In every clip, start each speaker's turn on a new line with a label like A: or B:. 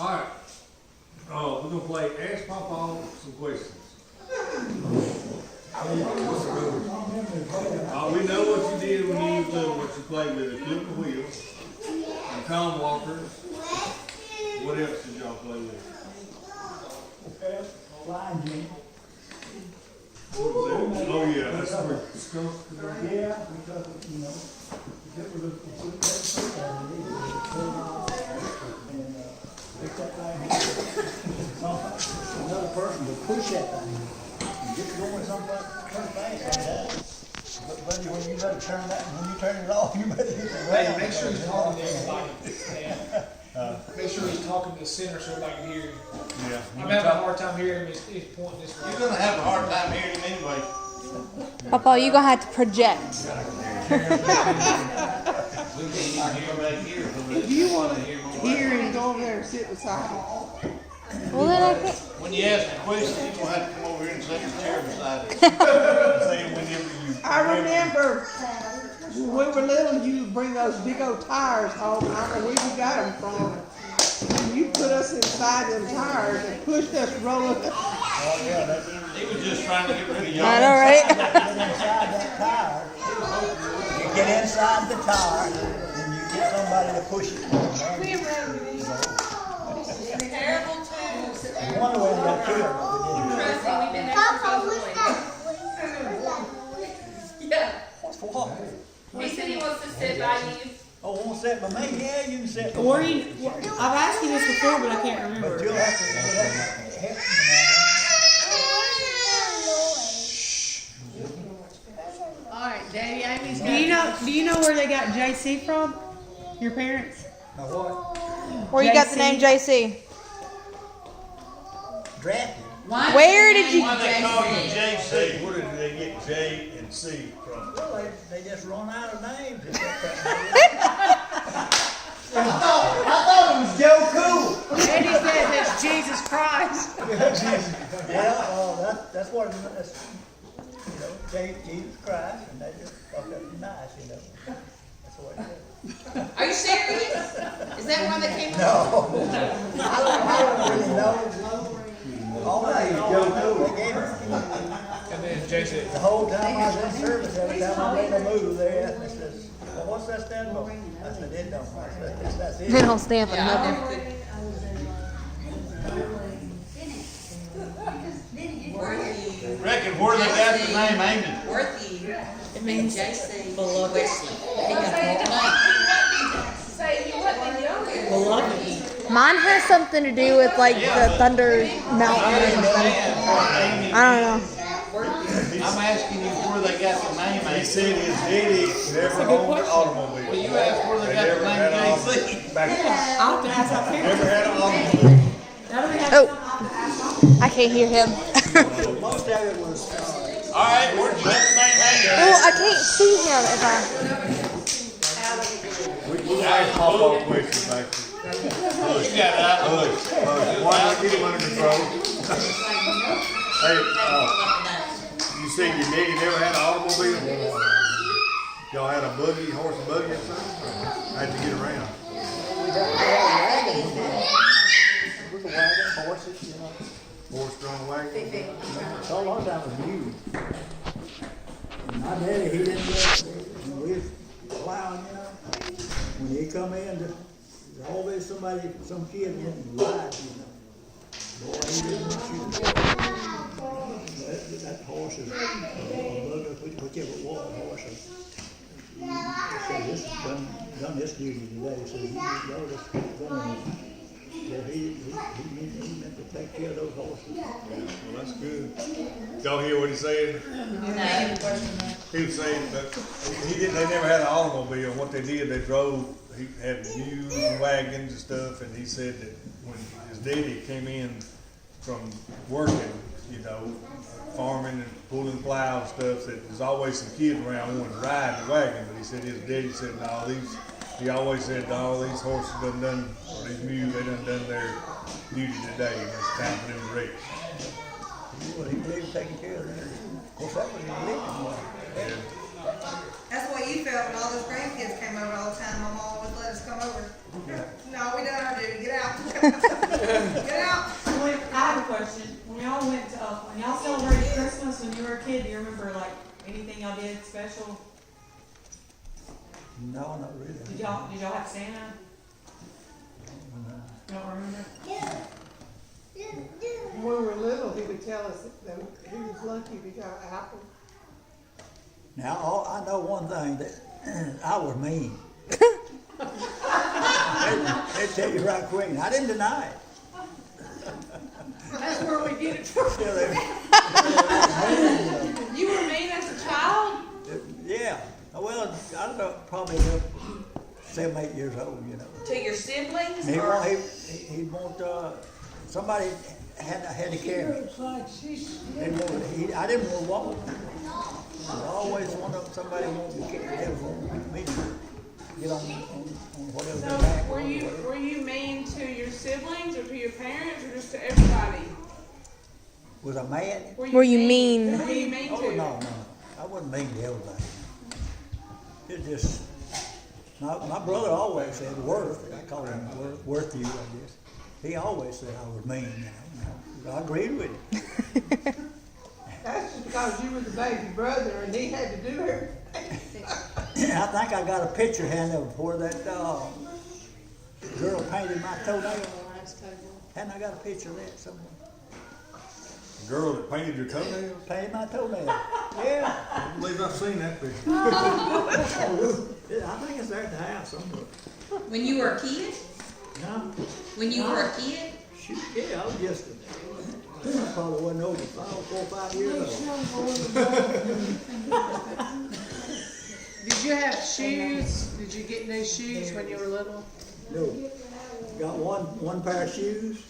A: Alright. We're gonna play Ask Papa some questions. We know what you did when you was little, what you played with, a clip of wheel, and comb walkers. What else did y'all play with?
B: Flying Jim.
A: Oh yeah, that's where skunk.
B: Yeah, because, you know, get rid of the and pick that thing. Another person to push that thing and get it going someplace fast sometimes. But buddy, when you gotta turn that, when you turn it off, you better hit the
C: Hey,
B: ground.
C: make sure he's talking to everybody. Make sure he's talking to the center so everybody can hear him.
A: Yeah.
C: I'm having a hard time hearing him. He's pointing this way.
D: You're gonna have a hard time hearing him anyway.
E: Papa, you're gonna have to project.
D: We can't even hear back here.
F: If you want to hear him, go over there and sit beside him.
E: Well, then I could.
D: When you ask a question, you're gonna have to come over here and sit in the chair beside us.
A: Saying whenever you.
F: I remember when we were little, you would bring those big old tires home. I don't know where you got them from. And you put us inside them tires and pushed us rolling.
D: He was just trying to get rid of y'all.
E: I know, right?
B: Get inside that tire. You get inside the tire and you get somebody to push it.
G: Terrible too.
B: One way got killed.
G: Trust me, we've been there since Yeah.
B: What?
G: He said he wants to sit by you.
B: Oh, won't sit by me? Yeah, you can sit. by
H: Where
B: me.
H: you? I've asked you this before, but I can't
B: But
H: remember.
B: you'll have to help me.
F: Alright, Daddy Amy's
H: Do you know where they got JC from? Your parents?
B: Now what?
E: Where you got the name JC?
B: Drafted.
E: Where did you?
D: Why they call you JC?
A: Where did they get J and C from?
B: Well, they just run out of names. I thought it was Joe Cool.
H: Daddy says it's Jesus Christ.
B: Yeah, that's what it is. You know, Jesus Christ, and they just fuck up nice, you know. That's what it is.
G: Are you serious? Is that one that came
B: No, I don't really know. All that is Joe Cool. They gave it.
C: And then JC.
B: The whole time I was in service, every time I made a move, they asked me, says, well, what's that stand for? I said, it don't. That's it.
E: They don't stand for nothing.
D: Reckon where they got the name Amy?
G: Worthy.
H: It means
G: JC.
H: beloved.
G: He got Say you wasn't younger.
H: Beloved.
E: Mine has something to do with like the Thunder Mountain or something. I don't know.
D: I'm asking you where they got the name
A: He
D: Amy.
A: said his daddy never owned an automobile.
D: Well, you asked where they got the name JC.
H: I'll have to ask our parents.
A: Never had an automobile.
H: That'll be
E: Oh, I can't hear him.
B: Most of it was,
D: All right, where'd you get the name Amy?
E: Oh, I can't see him if I.
A: We'll ask Papa questions back there.
D: You got it out.
A: Why not get him under control? Hey, you said your daddy never had an automobile? Y'all had a buggy, horse and buggy or something? How'd you get around?
B: was a wagon, horses, you know.
A: Horse-drawn wagon?
B: So a lot of time was new. And my daddy, he didn't just, we was plowing, you know. When he come in, there's always somebody, some kid wanting to ride, you know. Boy, he didn't shoot. That horse is, whichever it was, horse is. He said, this done this duty today, so he go this done. So he meant to take care of those horses.
A: Well, that's good. Y'all hear what he said? He was saying that they never had an automobile. What they did, they drove, he had mules and wagons and stuff, and he said that when his daddy came in from working, you know, farming and pulling plow and stuff, that there's always some kids around wanting to ride the wagon, but he said his daddy said, no, he always said, all these horses done, or these mules, they done their duty today, and it's time for them to rest.
B: Well, he believed taking care of them. Of course, that was his living.
A: Yeah.
I: That's what you felt when all those grandkids came over all the time. Mama always let us come over. No, we done our duty. Get out. Get out.
H: I have a question. When y'all celebrated Christmas when you were a kid, do you remember like anything y'all did special?
B: No, not really.
H: Did y'all have Santa? Don't remember?
F: When we were little, he would tell us that he was lucky if he got an apple.
B: Now, I know one thing, that I was mean. They tell you right quick, and I didn't deny it.
H: That's where we get it from.
B: Still there.
G: You were mean as a child?
B: Yeah, well, I don't know, probably about 7, 8 years old, you know.
G: To your siblings?
B: He
G: or-
B: want, he want, somebody had to carry me. I didn't want to walk. I always wanted somebody wanted to carry me to get on whatever their back
J: So
B: was, whatever.
J: were you mean to your siblings or to your parents or just to everybody?
B: Was I mad?
E: Were you mean?
J: Were you mean
B: Oh,
J: to?
B: no. I wasn't mean to everybody. It just, my brother always said Worth. I called him Worth you, I guess. He always said I was mean, you know. I agreed with him.
F: That's just because you were the baby brother and he had to do everything.
B: I think I got a picture hand of where that girl painted my toenail. Hadn't I got a picture of that somewhere?
A: The girl that painted your toenails?
B: Painted my toenail. Yeah.
A: I believe I've seen that picture.
B: I think it's there at the house somewhere.
G: When you were a kid?
B: No?
G: When you were a kid?
B: Shoot, yeah, I was just, I probably wasn't over 4 or 5 years old.
H: Did you have shoes? Did you get new shoes when you were little?
B: No. Got one pair of shoes,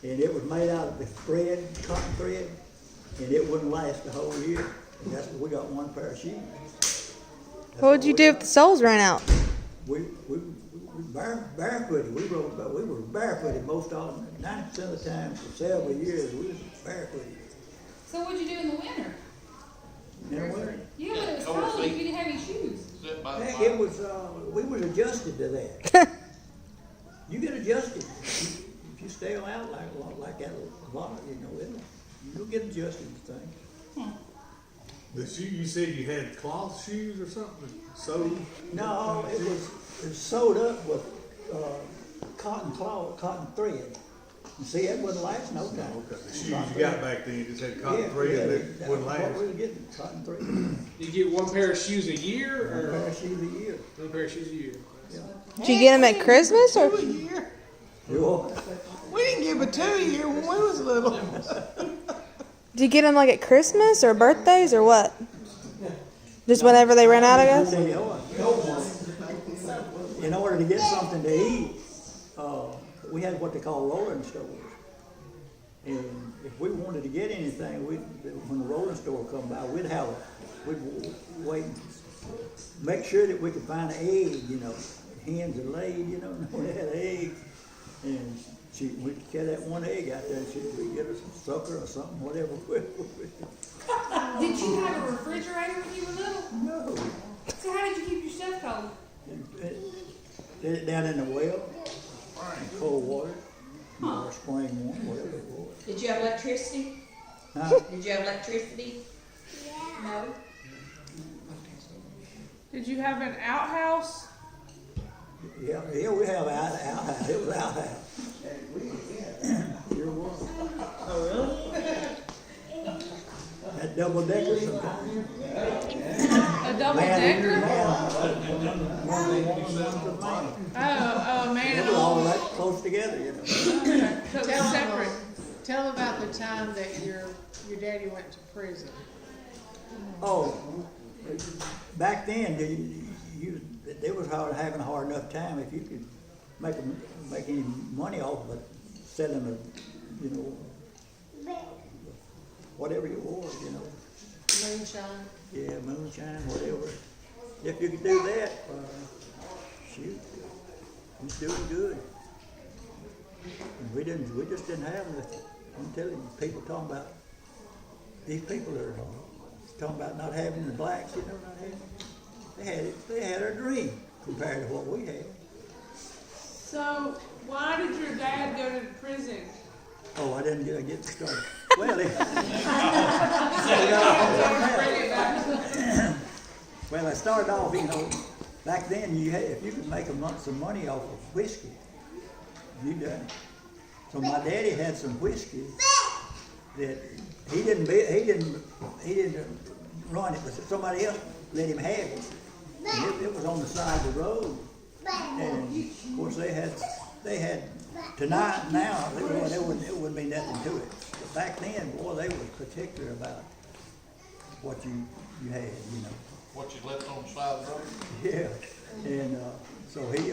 B: and it was made out of the thread, cotton thread, and it wouldn't last the whole year. And that's what we got, one pair of shoes.
E: What would you do if the soles ran out?
B: We barefooted. We were barefooted most of them. 90% of the time for several years we was barefooted.
G: So what'd you do in the winter?
B: In the winter.
G: Yeah, but it was cold, you didn't have any shoes.
D: Sit by the
B: Heck,
D: fire.
B: it was, we was adjusted to that. You get adjusted. If you stay out like that a lot, you know, you'll get adjusted to things.
A: The shoe, you said you had cloth shoes or something? Sewed?
B: No, it was sewed up with cotton thread. You see, that wouldn't last no time.
A: Okay, the shoes you got back then, you just had cotton thread that wouldn't
B: What
A: last.
B: we were getting, cotton thread.
C: You get one pair of shoes a year
B: One
C: or
B: pair of shoes a year.
C: one pair of shoes a year?
E: Did you get them at Christmas or?
F: 2 a year.
B: You know,
F: We didn't give a 2 a year when we was little.
E: Did you get them like at Christmas or birthdays or what? Just whenever they ran out, I
B: I
E: guess.
B: tell you what, in order to get something to eat, we had what they call rolling stores. And if we wanted to get anything, when the rolling store come by, we'd wait, make sure that we could find an egg, you know. Hens are laid, you know, when they had eggs. And we'd carry that one egg out there and we'd get us a sucker or something, whatever.
G: Did you have a refrigerator when you were little?
B: No.
G: So how did you keep your stuff cold?
B: Did it down in the well, in cold water, or spring water, whatever it was.
G: Did you have electricity?
B: Huh?
G: Did you have electricity? No?
J: Did you have an outhouse?
B: Yeah, we have outhouse. It was outhouse. Sure was. Oh, really? That double decker sometimes.
J: A double
B: Man,
J: decker? Oh, man
B: It
J: and
B: was all
J: all.
B: that close together, you know.
J: Okay, so it was separate.
H: Tell about the time that your daddy went to prison.
B: Oh, back then, they was having a hard enough time if you could make any money off of it, selling a, you know, whatever it was, you know.
H: Moonshine.
B: Yeah, moonshine, whatever. If you could do that, shoot, he's doing good. And we just didn't have the, I'm telling you, people talking about, these people are talking about not having the blacks, you know, not having, they had a dream compared to what we had.
J: So why did your dad go to prison?
B: didn't get started. Well, well, I started off, back then if you could make some money off of whiskey, you done it. So my daddy had some whiskey that he didn't run it, but somebody else let him have it. And it was on the side of the road. And of course they had tonight now it wouldn't be nothing to it. But back then, boy, they was particular about what you had,
D: What you left on the side of the road?
B: Yeah. And so he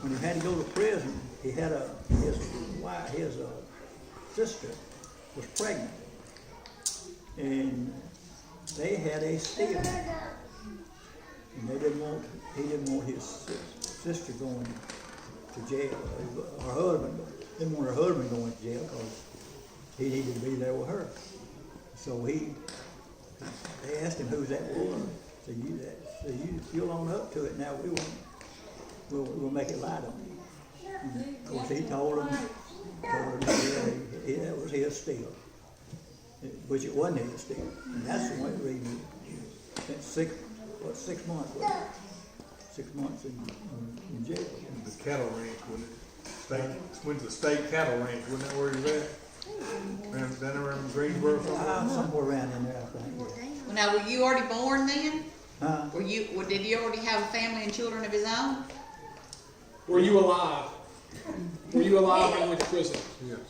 B: when he had to go to prison, he had his sister was pregnant, and they had a steal, and he didn't want his sister going to jail. Her husband didn't want her husband going to jail because he needed to be there with her. So they asked him who's that was. So you'll own up to it now. We'll make it light on you. And of course, he told him that was his steal, which it wasn't his steal. And that's the one reason he spent 6 months. 6 months in jail.
A: The cattle ranch, went to the state cattle ranch, wasn't that where he was at? Down around Greensboro somewhere?
B: Somewhere around in there, I think.
G: Well, now, were you already born then?
B: Huh?
G: Did he already have a family and children of his own?
C: Were you alive? Were you alive when you went to prison?
A: Yes.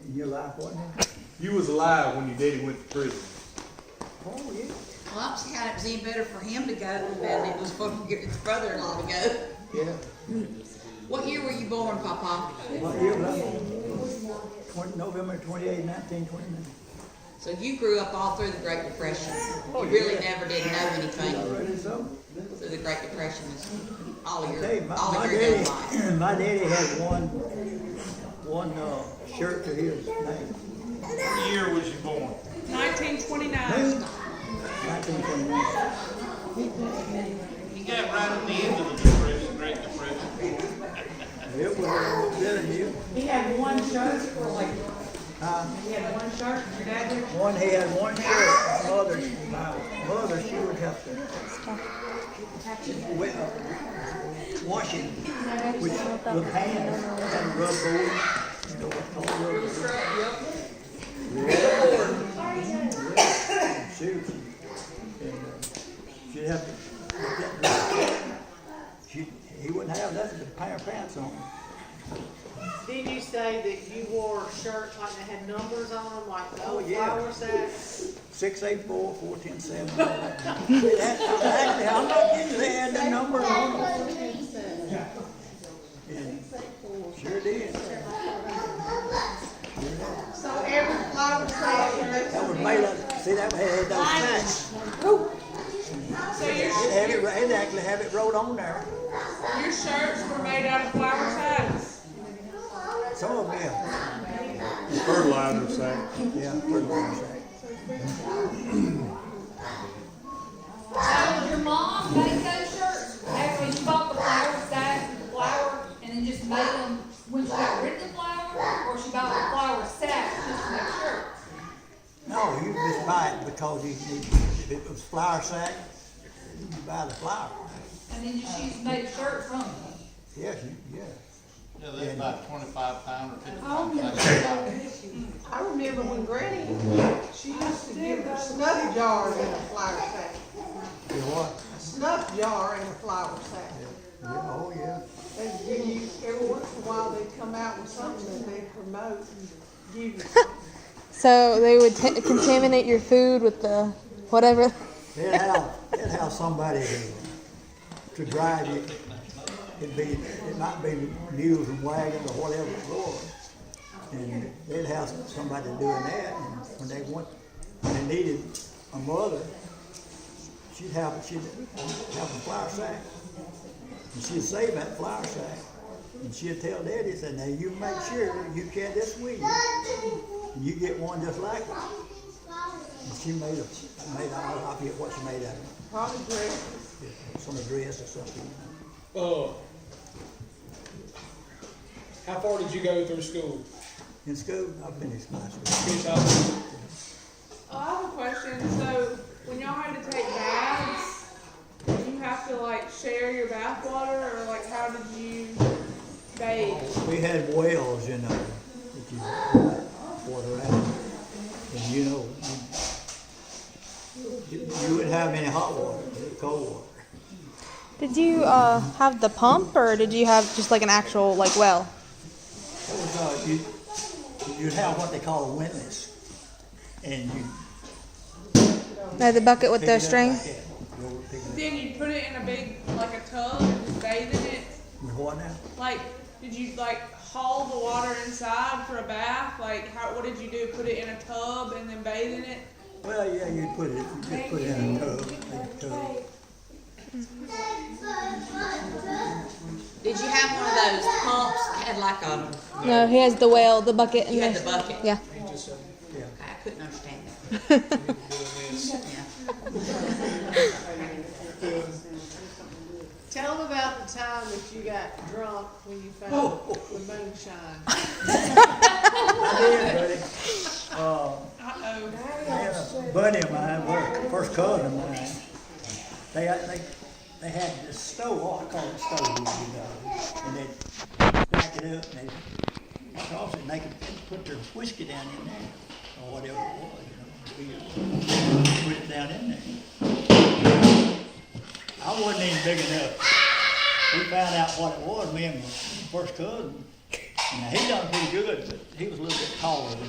B: In your life, what now?
A: You was alive when your daddy went to prison.
B: Oh, yeah.
G: Well, I don't see how it was any better for him to go than it was for his brother-in-law to go.
B: Yeah.
G: What year were you born, Papa?
B: What year was I born? November 28, 1929.
G: So you grew up all through the Great Depression.
B: Oh,
G: You really
B: yeah.
G: never did know anything
B: Already so.
G: through the Great Depression. All of your
B: Hey,
G: all of your young life.
B: my daddy had one shirt to his name.
D: What year was you born?
J: 1929.
B: 1929.
D: You got right at the end of the Depression, Great Depression.
B: It was better than you.
H: He had one shirt for like,
B: He
H: had one shirt, your dad did?
B: He had one shirt. My mother, she would have to wash it with hands and rub board. You know what's called rub board? Yeah. Shoot. And she'd have to. He wouldn't have nothing but a pair of pants on.
J: Didn't you say that you wore shirts like they had numbers on them, like the old
B: yeah.
J: flower sacks?
B: 684, 410, 7. Exactly, I'm not kidding. They had the number on them. Yeah. Sure did.
J: So every flower sack.
B: That was made up. See, that had those sacks.
J: So
B: It actually have it wrote on there.
J: your shirts were made out of flower sacks?
B: Some of them, yeah.
A: Fertilizer sack.
B: Yeah, fertilizer sack.
K: So did your mom make those shirts after she bought the flour sack and the flour and then just made them when she got rid of the flour? Or she bought the flour sack just to make shirts?
B: No, you just buy it because if it was flour sack, you buy the flour.
K: And then she made a shirt from it?
B: Yes, yeah.
D: Yeah, they're about 25 pounds or 50
F: Oh,
D: pounds.
F: yeah. I remember when Granny, she used to give her snuff jars in a flour sack.
B: You know what?
F: A snuff jar in a flour sack.
B: Yeah, oh, yeah.
F: They give you, every once in a while, they'd come out with something that they promote and give you.
E: So they would contaminate your food with the whatever.
B: They'd have somebody to drive you. It might be mules and wagons or whatever it was. And they'd have somebody doing that. And when they needed a mother, she'd have a flour sack. And she'd save that flour sack. And she'd tell Daddy, said, now you make sure you carry this with you. And you get one just like it. And she I forget what she made out of it.
F: Probably dresses.
B: Some dress or something.
C: How far did you go through school?
B: In school, I finished my school.
C: Finish high school?
F: I have a question. So when y'all had to take baths, did you have to like share your bath water, or like how did you bathe?
B: We had wells, you know, that you water out. And you know, you wouldn't have any hot water, cold water.
E: Did you have the pump, or did you have just like an actual like well?
B: It was, you'd have what they call a windlass. And you
E: The bucket with
B: pick
E: the
B: it up
E: string?
B: like that. You'll pick it up.
F: Then you put it in a big, like a tub and just bathe in it?
B: With what now?
F: Like, did you like haul the water inside for a bath? Like, what did you do? Put it in a tub and then bathe in it?
B: Well, yeah, you just put it in a tub, a tub.
G: Did you have one of those pumps that had like a,
E: No, he has the well, the bucket, and
G: you had
E: the
G: the bucket?
E: yeah.
C: He just,
G: I couldn't understand that.
C: doing this.
G: Yeah.
J: Tell them about the time that you got drunk when you found the moonshine.
B: I did, buddy. Man, a buddy of mine, well, first cousin of mine, they had this stove, I call it stove, you know, and they'd stack it up and they'd toss it and they could put their whiskey down in there, or whatever it was, you know. Put it down in there. I wasn't even big enough. We found out what it was, me and my first cousin. Now, he done pretty good, but he was a little bit taller than me.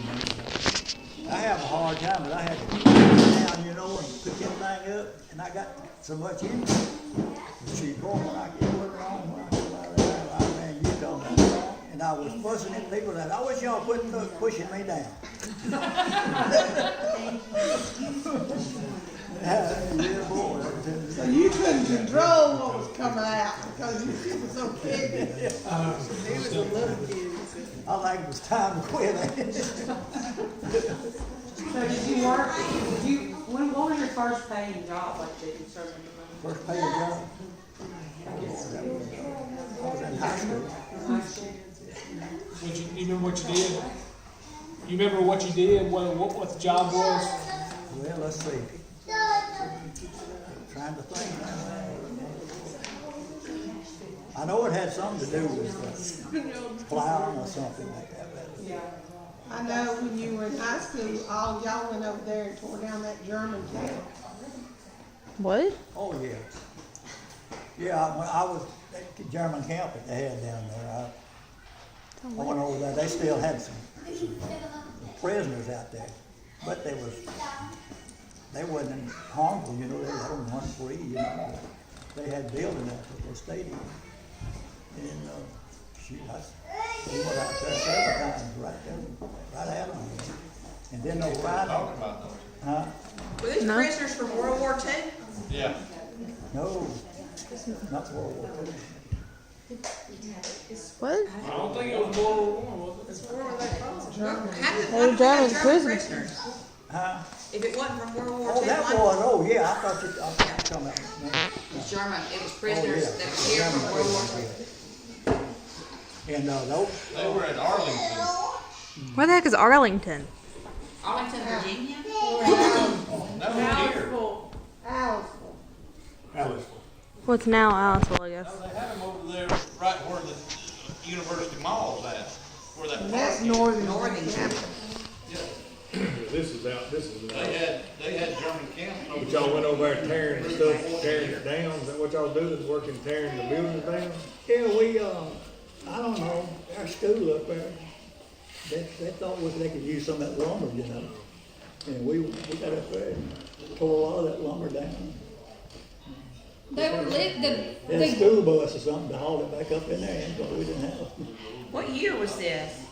B: So I have a hard time, but I had to put it down, you know, and pick everything up, and I got so much in it. She boy, when I get it wrong, when I get out of there, I ran, you don't know. And I was fussing at people that, I wish y'all quit pushing me down. Yeah, boy.
F: So you couldn't control what was coming out because you were so big. He was a little kid.
B: I think it was time to quit.
H: So did you work, what was your first paying job like that you started making money?
B: First paid job. I was in high school.
C: You remember what you did? You remember what you did, what the job was?
B: Well, let's see. Trying to think. I know it had something to do with plowing or something like that.
F: I know when you were in high school, all y'all went over there and tore down that German camp.
E: What?
B: Oh, yeah. Yeah, when I was at the German camp that they had down there, I went over there. They still had some prisoners out there, but they wasn't harmful, you know. They let them run free, you know. They had buildings out there, they stayed in. And shoot, we went out there several times, right out of them. And then they
D: Talking about those.
B: huh?
G: Were these prisoners from World War II?
D: Yeah.
B: No, not World War II.
E: What?
C: I don't think it was World War I, was it?
G: Where were they from?
E: They were German prisoners.
G: prisoners?
B: Huh?
G: If it wasn't from World War
B: Oh,
G: II,
B: that
G: why-
B: was, oh, yeah, I thought you were talking about, no.
G: It's German, it was prisoners
B: Oh, yeah.
G: that were here from World War II.
B: And those,
D: They were in Arlington.
E: Where the heck is Arlington?
G: Arlington, Virginia?
D: That was here.
F: Aliceville.
E: What's now Aliceville, I guess.
D: No, they had them over there right where the University Mall's at, where that park
F: That's
D: is.
F: northern.
A: This is out.
D: They had German camps.
A: But y'all went over there tearing it down. Is that what y'all do? Is working tearing the buildings down?
B: yeah, we, I don't know, our school up there, they thought they could use some of that lumber, you know. And we got up there and tore a lot of that lumber down.
K: They were
B: They had a school bus or something to haul it back up in there, and we didn't have it.
G: What year was this?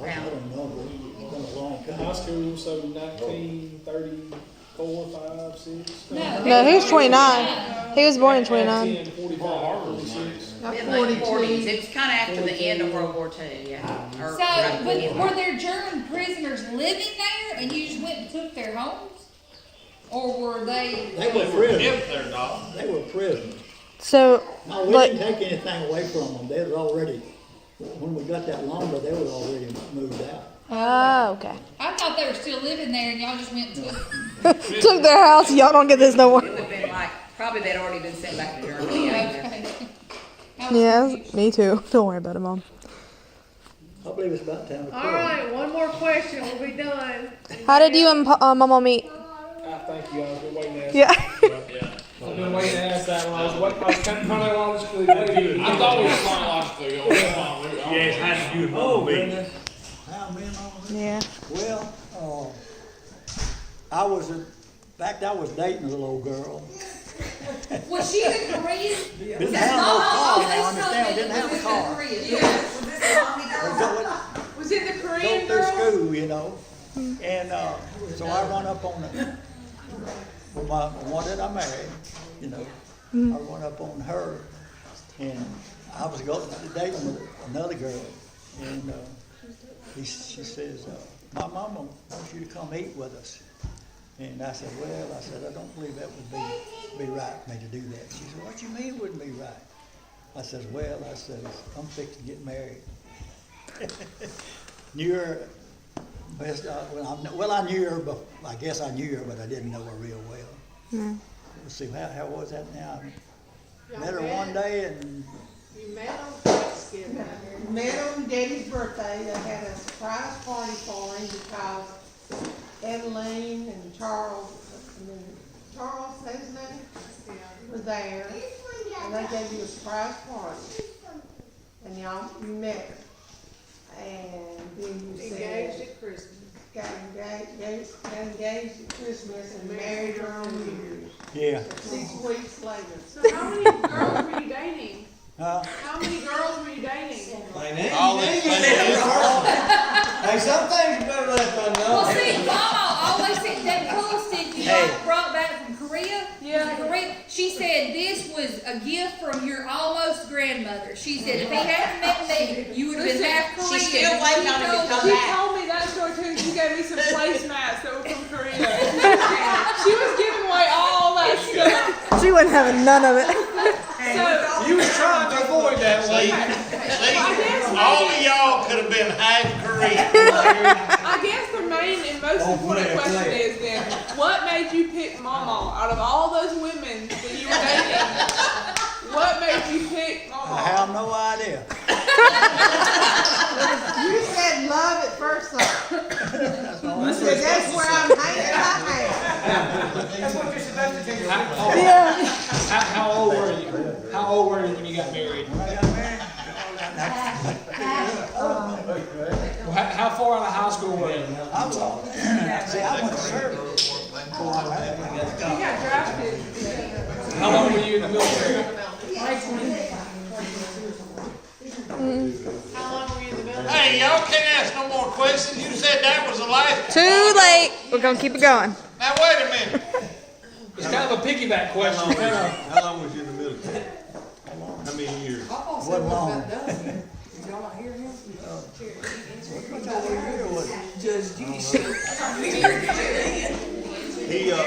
B: I don't know, it's been a long
C: High
B: time.
C: school, so 1934, 5, 6.
E: No, he was 29. He was born in 29.
C: 10, 45, 46.
G: In the 40s. It was kind of after the end of World War II, yeah. Or
K: So,
G: right
K: but
G: before.
K: were there German prisoners living there and you just went and took their homes? Or were they?
B: They were prisoners,
D: If they're not.
B: they were prisoners.
E: So,
B: No, we
E: like,
B: didn't take anything away from them, they was already When we got that lumber, they were already moved out.
E: Oh, okay.
K: I thought they were still living there and y'all just went to.
E: Took their house. Y'all don't get this no more.
G: It would've been like, probably they'd already been sent back to Germany.
K: Okay. I was
E: Yeah,
K: confused.
E: me too. Don't worry about it, Mom.
B: I believe it's about time to close.
J: All right, one more question, we'll be done.
E: How did you and Mama meet?
C: Thank you, I was waiting to ask.
E: Yeah.
C: I've been waiting to ask that one. I was kind of chronologically waiting.
D: I thought we were chronologically going.
A: Yes, how did you and
B: Oh,
A: Mama meet?
B: goodness. How me and Mama met?
E: Yeah.
B: Well, I was dating a little girl.
K: Was she the Korean?
B: Didn't have no car, now understand, didn't have a car.
J: Was it the
B: Go
J: Korean
B: through
J: girl?
B: school, you know. And so I run up on with my one that I married, you know. I run up on her, and I was dating with another girl, and she says, "My mama wants you to come eat with us." And I said, "Well," I said, "I don't believe that would be right for me to do that." She said, "What you mean it wouldn't be right?" I said, "Well," I said, "I'm fixing to get married." Knew her best, I knew her, but I guess I knew her, but I didn't know her real well. Let's see, how was that now?
J: Y'all
B: Met her one day and
J: You met on Thanksgiving.
F: Met on Daddy's birthday, they had a surprise party for him because Evelyn and Charles, that's his name, was there. And they gave you a surprise party. And y'all, you met her. And then you
J: Engaged
F: said,
J: at Christmas.
F: got engaged at Christmas and married her on New Year's.
B: yeah.
F: 6 weeks later.
J: So how many girls were you dating? How many girls were you dating?
D: All this
L: Hey, some things you better let them know.
K: Well, see, Mama always said that pillow stick you brought back from Korea. She said this was a gift from your almost grandmother. She said if he hadn't met me, you would have been half Korean.
G: She's still waiting on him to come
H: She
G: back.
H: told me that story too. She gave me some placemats that were from Korea. She was giving away all that stuff.
E: She wasn't having none of it.
H: So,
L: You was trying to avoid that
D: See,
L: way.
D: all of y'all could have been half Korean.
H: I guess the main and most important question is then, what made you pick Mama out of all those women that you were dating? What made you pick
B: I
H: Mama?
B: have no idea.
F: You said love at first sight. You said that's where I'm hanging my hat.
L: That's what you're supposed to do.
E: Yeah.
C: How old were you? How old were you when you got married?
B: When I got married,
C: Well, how far out of high school were you?
B: I was all, see, I went to service before I married.
H: You got drafted.
C: How long were you in the military?
J: How long were you in the military?
D: Hey, y'all can't ask no more questions. You said that was the last.
E: Too late. We're gonna keep it going.
D: Now, wait a minute.
C: It's kind of a piggyback question.
A: How long was you in the military? How many years?
B: Wasn't long.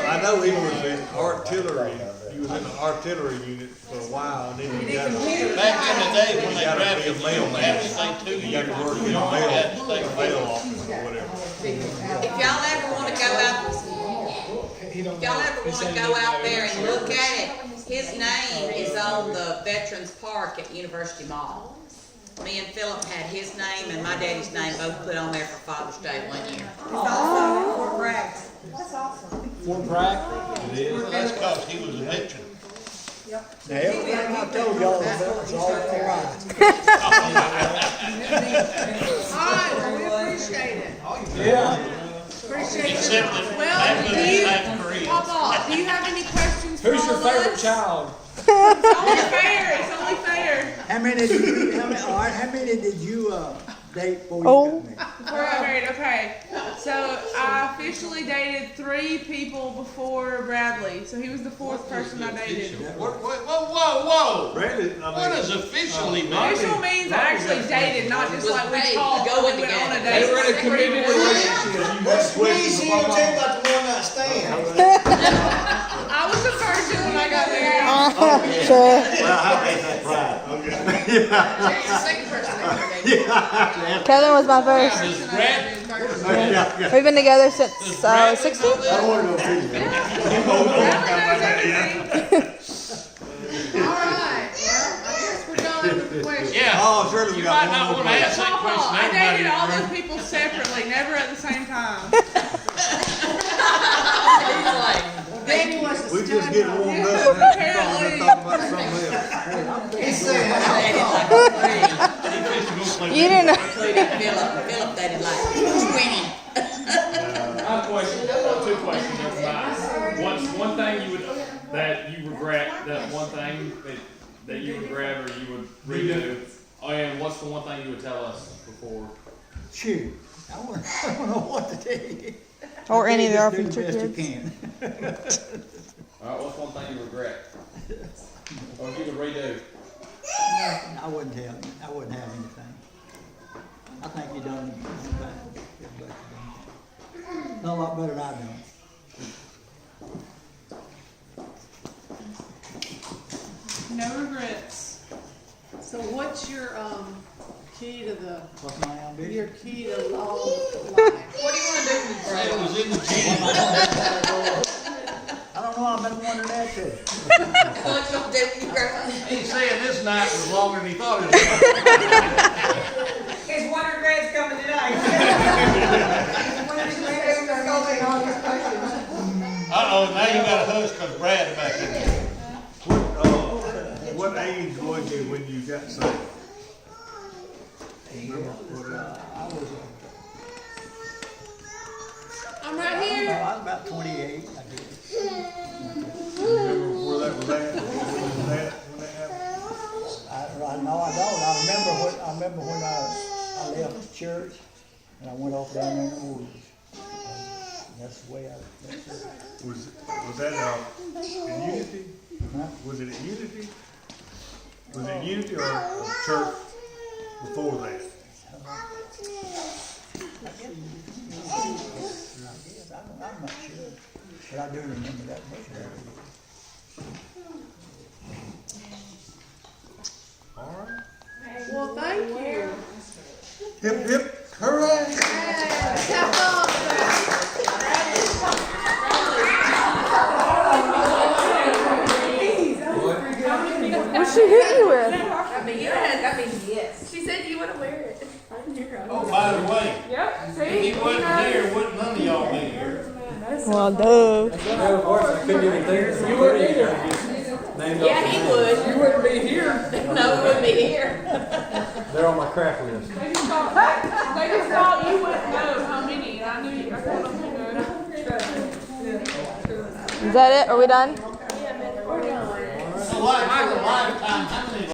A: I know he was in artillery. He was in the artillery unit for a while, and then he got
D: Back in the day when they
A: got to be
D: drafted
A: a
D: you,
A: mailman.
D: you had to stay 2
A: He got
D: years.
A: to work in
D: You
A: a
D: only had to stay
A: mail office or whatever.
G: If y'all ever wanna go out, if y'all ever wanna go out there and look at it, his name is on the Veterans Park at University Mall. Me and Philip had his name and my daddy's name both put on there for Father's Day one year.
I: It's also Fort Bragg. That's awesome.
C: Fort Bragg?
D: Well, that's because he was a veteran.
B: Now, everything I told y'all about was all a lie.
J: All right, well, we appreciate it.
C: Yeah.
J: Appreciate it.
D: Except that
H: Well,
D: Evelyn
H: do
D: is
H: you,
D: half Korean.
H: Papa, do you have any questions for
C: Who's your
H: all of
C: favorite
H: us?
C: child?
H: It's only fair. It's only fair.
B: How many did you date before you
E: Oh.
B: got married?
H: Before I got married, okay. So I officially dated 3 people before Bradley. So he was the 4th person I dated.
D: Whoa.
A: Brandon,
D: What
A: I mean,
D: does officially mean?
H: Official means I actually dated, not just like we
G: Hey,
H: talked,
G: going
H: but we went on a
G: together.
H: date.
C: They were in a committed relationship.
L: Let's squeeze you and tell you about the one night stand.
H: I was a virgin when I got married.
E: Sure.
A: well, I hate that pride. Okay.
G: Jack's the second person that ever
E: Kevin was my first.
D: Does Brad,
E: We've been together since 16.
B: I don't wanna go figure it.
J: All right, well, I guess we're done with the questions.
D: yeah,
B: Oh, surely we
D: you
B: got
D: might
B: one
D: not
B: more
D: wanna ask that
H: Papa,
D: question
H: I
D: to everybody.
H: dated all
D: in the
H: those
D: room.
H: people separately, never at the same time.
J: Danny was the
A: We just
J: stud
A: get
J: dog.
A: warmed up.
H: Apparently.
A: Talk about something else.
L: He said,
E: You didn't know.
G: Including Philip. Philip dated like 20.
C: I have a question, two questions there for mine. One thing you would, that you regret, that one thing that you regret or you would redo, and what's the one thing you would tell us before?
B: Shoot, I don't know what to tell you.
E: Or any of our
B: Just do the
E: future
B: best you
E: kids.
B: can.
C: Alright, what's one thing you regret? Or if you could redo?
B: I wouldn't tell you, I wouldn't have anything. I think you done fine. Done a lot better than I done.
J: No regrets. So what's your, key to the,
B: What's my ambition?
J: your key to long life?
G: What do you wanna do with
D: It
G: Brad?
D: was in the gene.
B: I don't know, I've been wondering that too.
G: What you gonna do with your girl?
D: He's saying this night was longer than he thought it was.
I: His one regret's coming tonight.
D: Uh-oh, now you got a hush because Brad's back in there.
A: What age was you when you got saved?
B: I was,
J: I'm right here.
B: I was about 28, I guess.
A: You remember where that was at? When that happened?
B: No, I don't. I remember when I left the church and I went off down there in the woods. That's the way that's it.
A: Was that in Unity?
B: Huh?
A: Was it at Unity? Was it Unity or a church before that?
B: I'm not sure, but I do remember that much.
A: All right.
J: Well, thank you.
A: Hip, hip, hooray!
J: Have fun.
E: What'd she hit you with?
H: She said you wanna wear it.
D: Oh, by the way,
H: Yep,
D: if
H: see?
D: he wasn't here, wouldn't none of y'all be here.
E: Well, duh.
C: You wouldn't either.
G: Yeah, he would.
C: You wouldn't be here.
G: No, he wouldn't be here.
C: They're on my crap list.
H: They just thought you wouldn't know how many, and I knew you, I told them you would.
E: Is that it? Are we done?
D: So like, Michael, lifetime, how many